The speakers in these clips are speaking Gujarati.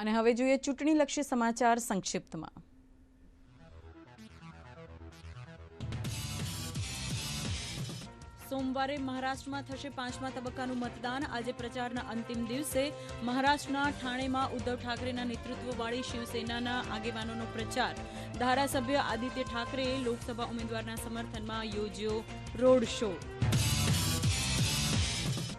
અને હવે જોઈએ ચૂંટણીલક્ષી સમાચાર સંક્ષિપ્તમાં। સોમવારે મહારાષ્ટ્રમાં થશે 5મા તબક્કાનું મતદાન। આજે પ્રચારના અંતિમ દિવસે મહારાષ્ટ્રના ઠાણેમાં ઉદ્ધવ ઠાકરેના નેતૃત્વવાળી શિવસેનાના આગેવાનોનો પ્રચાર। ધારાસભ્ય આદિત્ય ઠાકરેએ લોકસભા ઉમેદવારના સમર્થનમાં યોજ્યો રોડ શો।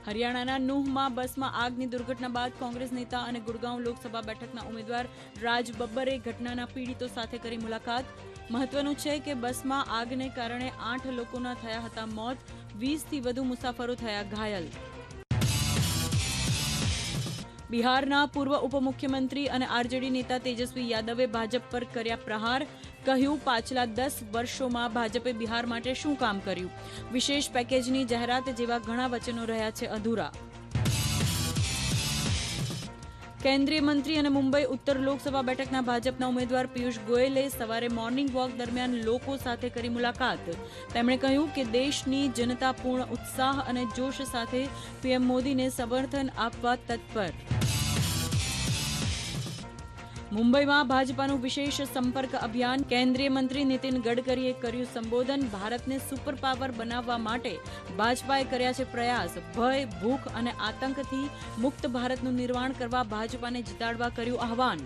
હરિયાણાના નુહમાં બસમાં આગની દુર્ઘટના બાદ કોંગ્રેસ નેતા અને ગુડગાંવ લોકસભા બેઠકના ઉમેદવાર રાજ બબ્બરે ઘટનાના પીડિતો સાથે કરી મુલાકાત। મહત્વનું છે કે બસમાં આગને કારણે 8 લોકોના થયા હતા મોત, 20થી વધુ મુસાફરો થયા ઘાયલ। બિહારના પૂર્વ ઉપમુખ્યમંત્રી અને આરજેડી નેતા તેજસ્વી યાદવે ભાજપ પર કર્યા પ્રહાર। કહ્યું, પાછલા 10 વર્ષોમાં ભાજપે બિહાર માટે શું કામ કર્યું? વિશેષ પેકેજની જાહેરાત જેવા ઘણા વચનો રહ્યા છે અધૂરા। કેન્દ્રીય મંત્રી અને મુંબઈ ઉત્તર લોકસભા બેઠકના ભાજપના ઉમેદવાર પિયુષ ગોયલે સવારે મોર્નિંગ વોક દરમિયાન લોકો સાથે કરી મુલાકાત। તેમણે કહ્યું કે દેશની જનતા પૂર્ણ ઉત્સાહ અને જોશ સાથે પીએમ મોદીને સમર્થન આપવા તત્પર। મુંબઈમાં ભાજપાનું વિશેષ સંપર્ક અભિયાન। કેન્દ્રીય મંત્રી નીતિન ગડકરીએ કર્યું સંબોધન। ભારતને સુપર પાવર બનાવવા માટે ભાજપાએ કર્યા છે પ્રયાસ। ભય, ભૂખ અને આતંકથી મુક્ત ભારતનું નિર્માણ કરવા ભાજપાને જીતાડવા કર્યું આહ્વાન।